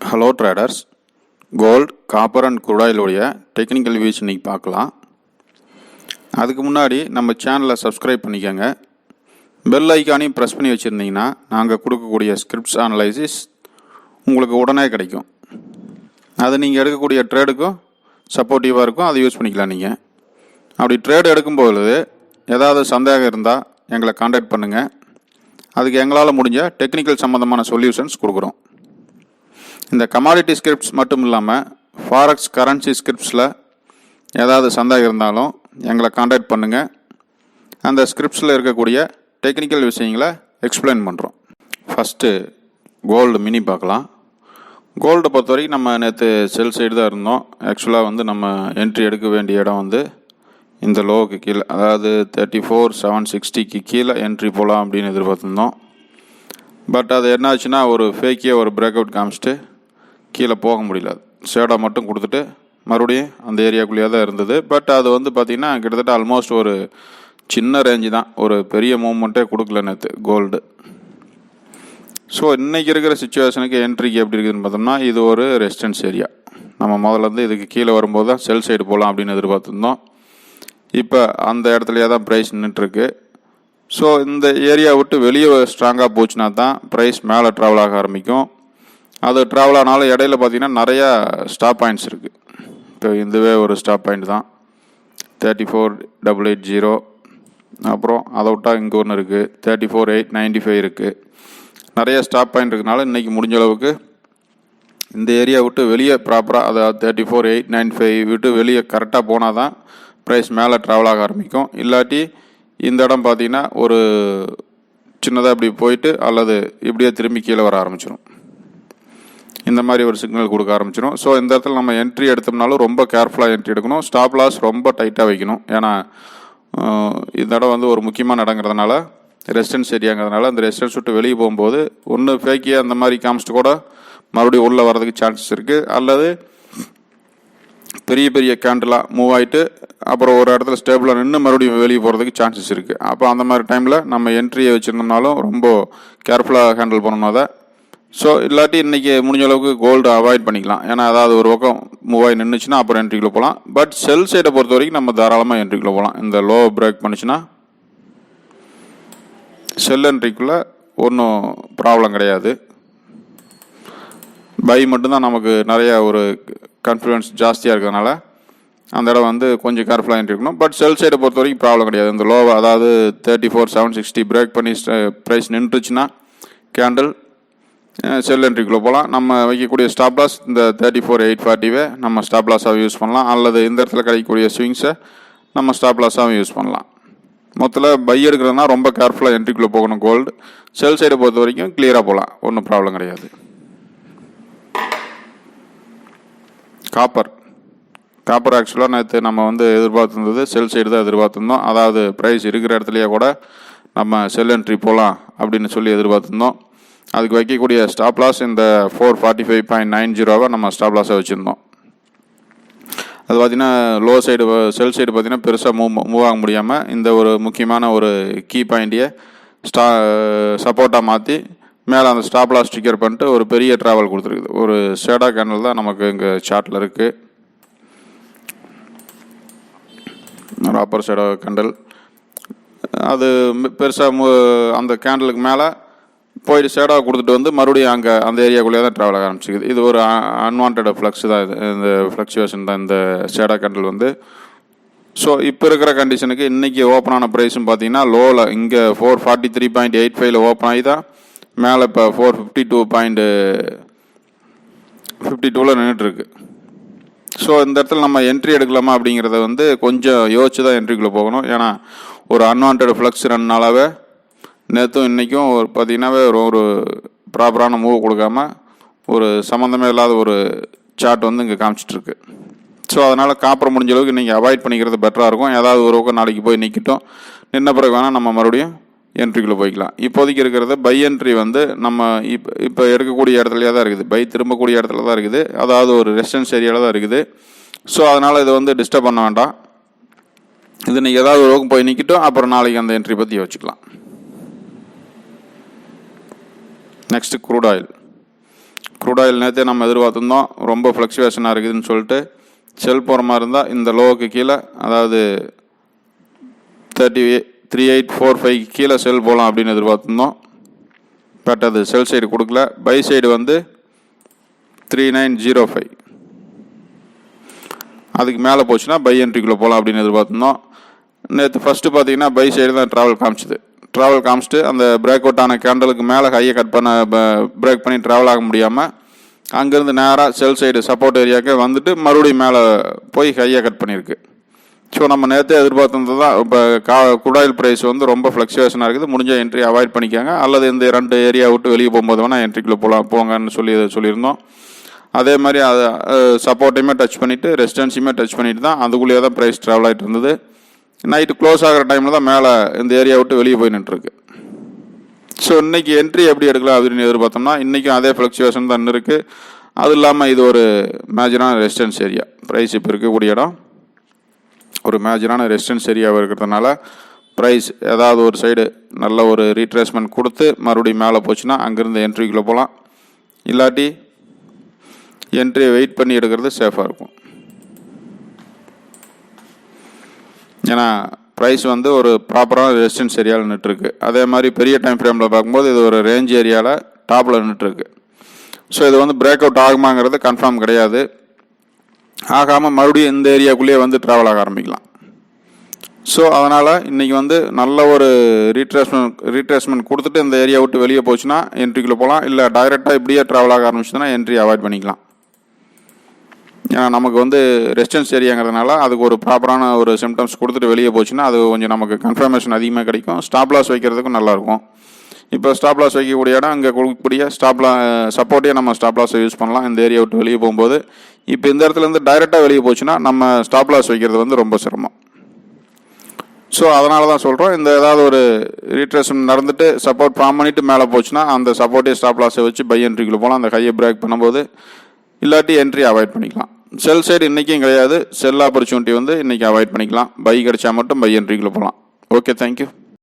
Hello traders, gold, copper and குரூடாயிலுடைய technical views இன்றைக்கி பார்க்கலாம். அதுக்கு முன்னாடி நம்ம சேனலை சப்ஸ்கிரைப் பண்ணிக்கோங்க. பெல் ஐக்கானையும் ப்ரெஸ் பண்ணி வச்சுருந்தீங்கன்னா நாங்கள் கொடுக்கக்கூடிய ஸ்கிரிப்ட்ஸ் அனலைசிஸ் உங்களுக்கு உடனே கிடைக்கும். அது நீங்கள் எடுக்கக்கூடிய ட்ரேடுக்கும் சப்போர்ட்டிவாக இருக்கும். அதை யூஸ் பண்ணிக்கலாம். நீங்கள் அப்படி ட்ரேடு எடுக்கும்போது ஏதாவது சந்தேகம் இருந்தால் எங்களை காண்டாக்ட் பண்ணுங்கள். அதுக்கு எங்களால் முடிஞ்ச டெக்னிக்கல் சம்மந்தமான சொல்யூஷன்ஸ் கொடுக்குறோம். இந்த கமாடிட்டி ஸ்கிரிப்ட்ஸ் மட்டும் இல்லாமல் ஃபாரெக்ஸ் கரன்சி ஸ்கிரிப்ட்ஸில் ஏதாவது சந்தேகம் இருந்தாலும் எங்களை காண்டாக்ட் பண்ணுங்கள். அந்த ஸ்கிரிப்ட்ஸில் இருக்கக்கூடிய டெக்னிக்கல் விஷயங்களை எக்ஸ்பிளைன் பண்ணுறோம். ஃபஸ்ட்டு கோல்டு மினி பார்க்கலாம். கோல்டை பொறுத்த வரைக்கும் நம்ம நேற்று செல் சைடு தான் இருந்தோம். ஆக்சுவலாக நம்ம என்ட்ரி எடுக்க வேண்டிய இடம் இந்த லோவுக்கு கீழே, அதாவது 34,760 கீழே என்ட்ரி போகலாம் அப்படின்னு எதிர்பார்த்துருந்தோம். பட் அது என்னாச்சுன்னா ஒரு ஃபேக்கியாக ஒரு பிரேக் அவுட் காமிச்சிட்டு கீழே போக முடியல. ஷேடாக மட்டும் கொடுத்துட்டு மறுபடியும் அந்த ஏரியாக்குள்ளேயே தான் இருந்தது. பட் அது பார்த்திங்கன்னா கிட்டத்தட்ட ஆல்மோஸ்ட் ஒரு சின்ன ரேஞ்சு தான், ஒரு பெரிய மூவ்மெண்ட்டே கொடுக்கல நேற்று கோல்டு. ஸோ இன்றைக்கி இருக்கிற சுச்சுவேஷனுக்கு என்ட்ரிக்கு எப்படி இருக்குதுன்னு பார்த்தோம்னா, இது ஒரு ரெசிஸ்டன்ஸ் ஏரியா. நம்ம முதல்ல இதுக்கு கீழே வரும்போது தான் செல் சைடு போகலாம் அப்படின்னு எதிர்பார்த்துருந்தோம். இப்போ அந்த இடத்துலையே தான் ப்ரைஸ் நின்றுட்டுருக்கு. ஸோ இந்த ஏரியா விட்டு வெளியே ஸ்ட்ராங்காக போச்சுன்னா தான் ப்ரைஸ் மேலே ட்ராவல் ஆக ஆரம்பிக்கும். அது ட்ராவல் ஆனாலும் இடையில பார்த்திங்கன்னா நிறையா ஸ்டாப் பாயிண்ட்ஸ் இருக்குது. இப்போ இதுவே ஒரு ஸ்டாப் பாயிண்ட் தான், 34,880. அப்புறம் அதை விட்டால் இங்கே ஒன்று இருக்குது, 34,895 இருக்குது. நிறைய ஸ்டாப் பாயிண்ட் இருக்கனால இன்றைக்கி முடிஞ்ச அளவுக்கு இந்த ஏரியா விட்டு வெளியே ப்ராப்பராக, அதாவது 34,895 விட்டு வெளியே கரெக்டாக போனால் தான் ப்ரைஸ் மேலே ட்ராவல் ஆக ஆரம்பிக்கும். இல்லாட்டி இந்த இடம் பார்த்திங்கன்னா ஒரு சின்னதாக இப்படி போயிட்டு அல்லது இப்படியே திரும்பி கீழே வர ஆரம்பிச்சிடும். இந்த மாதிரி ஒரு சிக்னல் கொடுக்க ஆரம்பிச்சிடும். ஸோ இந்த இடத்துல நம்ம என்ட்ரி எடுத்தோம்னாலும் ரொம்ப கேர்ஃபுல்லாக என்ட்ரி எடுக்கணும். ஸ்டாப் லாஸ் ரொம்ப டைட்டாக வைக்கணும். ஏன்னா இந்த இடம் ஒரு முக்கியமான இடங்கிறதுனால, ரெசிஸ்டன்ஸ் ஏரியாங்கிறதுனால, அந்த ரெசிஸ்டன்ஸ் விட்டு வெளியே போகும்போது ஒன்று ஃபேக்கியாக அந்த மாதிரி காமிச்சிட்டு கூட மறுபடியும் உள்ளே வரதுக்கு சான்சஸ் இருக்குது. அல்லது பெரிய பெரிய கேண்டலாக மூவ் ஆகிட்டு அப்புறம் ஒரு இடத்துல ஸ்டேபிளாக நின்று மறுபடியும் வெளியே போகிறதுக்கு சான்சஸ் இருக்குது. அப்போ அந்த மாதிரி டைமில் நம்ம என்ட்ரியை வச்சுருந்தோம்னாலும் ரொம்ப கேர்ஃபுல்லாக ஹேண்டில் பண்ணணும் அதை. ஸோ இல்லாட்டி இன்றைக்கி முடிஞ்ச அளவுக்கு கோல்டு அவாய்ட் பண்ணிக்கலாம். ஏன்னா அதாவது ஒரு பக்கம் மூவ் ஆகி நின்றுச்சுன்னா அப்புறம் என்ட்ரிக்குள்ளே போகலாம். பட் செல் சைடை பொறுத்த வரைக்கும் நம்ம தாராளமாக என்ட்ரிக்குள்ளே போகலாம். இந்த லோ பிரேக் பண்ணிச்சுன்னா செல் என்ட்ரிக்குள்ளே ஒன்றும் ப்ராப்ளம் கிடையாது. பை மட்டும்தான் நமக்கு நிறையா ஒரு கான்ஃபிடன்ஸ் ஜாஸ்தியாக இருக்கிறதுனால அந்த இடம் கொஞ்சம் கேர்ஃபுல்லாக என்ட்ரி இருக்கணும். பட் செல் சைடை பொறுத்த வரைக்கும் ப்ராப்ளம் கிடையாது. இந்த லோ, அதாவது 34,760 பிரேக் பண்ணி ப்ரைஸ் நின்றுச்சுன்னா கேண்டில் செல் என்ட்ரிக்குள்ளே போகலாம். நம்ம வைக்கக்கூடிய ஸ்டாப் லாஸ் இந்த 34,840 நம்ம ஸ்டாப் லாஸாக யூஸ் பண்ணலாம். அல்லது இந்த இடத்துல கிடைக்கக்கூடிய ஸ்விங்ஸை நம்ம ஸ்டாப் லாஸாகவும் யூஸ் பண்ணலாம். மொத்தத்தில் பை எடுக்கிறதுனா ரொம்ப கேர்ஃபுல்லாக என்ட்ரிக்குள்ளே போகணும். கோல்டு செல் சைடை பொறுத்த வரைக்கும் கிளியராக போகலாம், ஒன்றும் ப்ராப்ளம் கிடையாது. காப்பர் ஆக்சுவலாக நேற்று நம்ம எதிர்பார்த்துருந்தது செல் சைடு தான் எதிர்பார்த்துருந்தோம். அதாவது ப்ரைஸ் இருக்கிற இடத்துலையே கூட நம்ம செல் என்ட்ரி போகலாம் அப்படின்னு சொல்லி எதிர்பார்த்துருந்தோம். அதுக்கு வைக்கக்கூடிய ஸ்டாப் லாஸ் இந்த 445.90 நம்ம ஸ்டாப் லாஸாக வச்சுருந்தோம். அது பார்த்திங்கன்னா லோ சைடு, செல் சைடு பார்த்திங்கன்னா பெருசாக மூவ் ஆக முடியாமல் இந்த ஒரு முக்கியமான ஒரு கீ பாயிண்ட்டையே சப்போர்ட்டாக மாற்றி மேலே அந்த ஸ்டாப் லாஸ் ஸ்டிக்கர் பண்ணிட்டு ஒரு பெரிய ட்ராவல் கொடுத்துருக்குது. ஒரு ஷேடா கேண்டில் தான் நமக்கு இங்கே சார்ட்டில் இருக்குது. ஒரு அப்பர் ஷேடோ கேண்டில். அது பெருசாக அந்த கேண்டலுக்கு மேலே போயிட்டு ஷேடாக கொடுத்துட்டு மறுபடியும் அங்கே அந்த ஏரியாக்குள்ளேயே தான் ட்ராவல் ஆக ஆரம்பிச்சிக்குது. இது ஒரு அன்வான்ட் ஃப்ளக்ஸ் தான், இது இந்த ஃப்ளக்சுவேஷன் தான் இந்த ஷேடா கேண்டில் ஸோ இப்போ இருக்கிற கண்டிஷனுக்கு இன்றைக்கி ஓப்பன் ஆன ப்ரைஸும் பார்த்தீங்கன்னா லோவில் இங்கே 443.85 ஓப்பன் ஆகி தான் மேலே இப்போ 452.52 நின்றுட்டுருக்கு. ஸோ இந்த இடத்துல நம்ம என்ட்ரி எடுக்கலாமா அப்படிங்கிறத கொஞ்சம் யோசிச்சு தான் என்ட்ரிக்குள்ளே போகணும். ஏன்னா ஒரு அன்வான்ட் ஃப்ளக்ஸ் 2 நாளாகவே நேற்றும் இன்றைக்கும் பார்த்திங்கன்னாவே ஒரு ப்ராப்பரான மூவ் கொடுக்காம ஒரு சம்மந்தமே இல்லாத ஒரு சார்ட் இங்கே காமிச்சிட்ருக்கு. ஸோ அதனால் காப்பர் முடிஞ்ச அளவுக்கு இன்றைக்கி அவாய்ட் பண்ணிக்கிறது பெட்டராக இருக்கும். ஏதாவது ஒரு பக்கம் நாளைக்கு போய் நிற்கட்டும், நின்ன பிறகு வேணால் நம்ம மறுபடியும் என்ட்ரிக்குள்ளே போய்க்கலாம். இப்போதைக்கு இருக்கிறது பை என்ட்ரி நம்ம இப்போ இருக்கக்கூடிய இடத்துலையே தான் இருக்குது. பை திரும்பக்கூடிய இடத்துல தான் இருக்குது, அதாவது ஒரு ரெசிஸ்டன்ஸ் ஏரியாவில் தான் இருக்குது. ஸோ அதனால் இது டிஸ்டர்ப் பண்ண வேண்டாம். இது இன்றைக்கி ஏதாவது ஒரு பக்கம் போய் நிற்கட்டும், அப்புறம் நாளைக்கு அந்த என்ட்ரி பற்றி யோசிச்சுக்கலாம். Next crude oil. Crude oil நேற்றே நம்ம எதிர்பார்த்துருந்தோம், ரொம்ப ஃப்ளக்சுவேஷனாக இருக்குதுன்னு சொல்லிட்டு செல் போகிற மாதிரி இருந்தால் இந்த லோவுக்கு கீழே, அதாவது 3845 கீழே செல் போகலாம் அப்படின்னு எதிர்பார்த்துருந்தோம். பட் அது செல் சைடு கொடுக்கல. பை சைடு வந்து 3905, அதுக்கு மேலே போச்சுன்னா பை என்ட்ரிக்குள்ளே போகலாம் அப்படின்னு எதிர்பார்த்துருந்தோம். நேற்று ஃபஸ்ட்டு பார்த்தீங்கன்னா பை சைடு தான் ட்ராவல் காமிச்சிட்டு அந்த பிரேக் அவுட் ஆன கேண்டலுக்கு மேலே ஹையை கட் பண்ண பிரேக் பண்ணி ட்ராவல் ஆக முடியாமல் அங்கேருந்து நேராக செல் சைடு சப்போர்ட் ஏரியாவுக்கு வந்துட்டு மறுபடியும் மேலே போய் ஹையை கட் பண்ணியிருக்கு. ஸோ நம்ம நேற்றே எதிர்பார்த்தது தான். இப்போ க்ரூட் ஆயில் ப்ரைஸ் வந்து ரொம்ப ஃப்ளக்சுவேஷனாக இருக்குது. முடிஞ்ச என்ட்ரி அவாய்ட் பண்ணிக்காங்க, அல்லது இந்த 2 ஏரியா விட்டு வெளியே போகும்போது வேணால் என்ட்ரிக்குள்ளே போங்கன்னு சொல்லியிருந்தோம். அதே மாதிரி அதை சப்போர்ட்டையுமே டச் பண்ணிவிட்டு ரெசிஸ்டன்ஸையுமே டச் பண்ணிட்டு தான் அதுக்குள்ளேயே தான் ப்ரைஸ் ட்ராவல் ஆகிட்டு இருந்தது. நைட்டு க்ளோஸ் ஆகிற டைமில் தான் மேலே இந்த ஏரியா விட்டு வெளியே போய் நின்றுருக்கு. ஸோ இன்றைக்கி என்ட்ரி எப்படி எடுக்கலாம் அப்படின்னு எதிர்பார்த்தோம்னா இன்றைக்கும் அதே ஃப்ளக்சுவேஷன் தான் இருக்குது. அது இல்லாமல் இது ஒரு மேஜரான ரெசிஸ்டன்ஸ் ஏரியா. ப்ரைஸ் இப்போ இருக்கக்கூடிய இடம் ஒரு மேஜரான ரெசிஸ்டன்ஸ் ஏரியாவாக இருக்கிறதுனால ப்ரைஸ் ஏதாவது ஒரு சைடு நல்ல ஒரு ரீட்ரேஸ்மெண்ட் கொடுத்து மறுபடியும் மேலே போச்சுன்னா அங்கேருந்து என்ட்ரிக்குள்ளே போகலாம். இல்லாட்டி என்ட்ரியை வெயிட் பண்ணி எடுக்கிறது சேஃபாக இருக்கும். ஏன்னா ப்ரைஸ் வந்து ஒரு ப்ராப்பரான ரெசிஸ்டன்ஸ் ஏரியாவில் நின்றுருக்கு. அதே மாதிரி பெரிய டைம் ஃப்ரேமில் பார்க்கும்போது இது ஒரு ரேஞ்ச் ஏரியாவில் டாப்பில் நின்றுருக்கு. ஸோ இது வந்து பிரேக் அவுட் ஆகுமாங்கிறது கன்ஃபார்ம் கிடையாது. ஆகாமல் மறுபடியும் இந்த ஏரியாவுக்குள்ளேயே வந்து ட்ராவல் ஆக ஆரம்பிக்கலாம். ஸோ அதனால் இன்றைக்கி வந்து நல்ல ஒரு ரீட்ரேஸ்மெண்ட் கொடுத்துட்டு இந்த ஏரியா விட்டு வெளியே போச்சுன்னா என்ட்ரிக்குள்ளே போகலாம். இல்லை டைரெக்டாக இப்படியே ட்ராவல் ஆக ஆரம்பிச்சுன்னா என்ட்ரி அவாய்ட் பண்ணிக்கலாம். ஏன்னா நமக்கு வந்து ரெசிஸ்டன்ஸ் ஏரியாங்கிறதுனால அதுக்கு ஒரு ப்ராப்பரான ஒரு சிம்டம்ஸ் கொடுத்துட்டு வெளியே போச்சுன்னா அது கொஞ்சம் நமக்கு கன்ஃபர்மேஷன் அதிகமாக கிடைக்கும். ஸ்டாப் லாஸ் வைக்கிறதுக்கும் நல்லாயிருக்கும். இப்போ ஸ்டாப் லாஸ் வைக்கக்கூடிய இடம் இங்கே கொடுக்கக்கூடிய சப்போர்ட்டே நம்ம ஸ்டாப் லாஸை யூஸ் பண்ணலாம் இந்த ஏரியா விட்டு வெளியே போகும்போது. இப்போ இந்த இடத்துலேருந்து டைரெக்டாக வெளியே போச்சுன்னா நம்ம ஸ்டாப் லாஸ் வைக்கிறது வந்து ரொம்ப சிரமம். ஸோ அதனால தான் சொல்கிறோம், இந்த ஏதாவது ஒரு ரீட்ரேஸ்மெண்ட் நடந்துட்டு சப்போர்ட் ஃபார்ம் பண்ணிவிட்டு மேலே போச்சுன்னா அந்த சப்போர்ட்டே ஸ்டாப் லாஸை வச்சு பை என்ட்ரிக்குள்ளே போகலாம். அந்த ஹையை பிரேக் பண்ணும்போது இல்லாட்டி என்ட்ரி அவாய்ட் பண்ணிக்கலாம். செல் சைடு இன்றைக்கும் கிடையாது. செல் ஆப்பர்ச்சுனிட்டி வந்து இன்றைக்கி அவாய்ட் பண்ணிக்கலாம். பை கிடைச்சா மட்டும் பை என்ட்ரிக்குள்ளே போகலாம். Okay, thank you.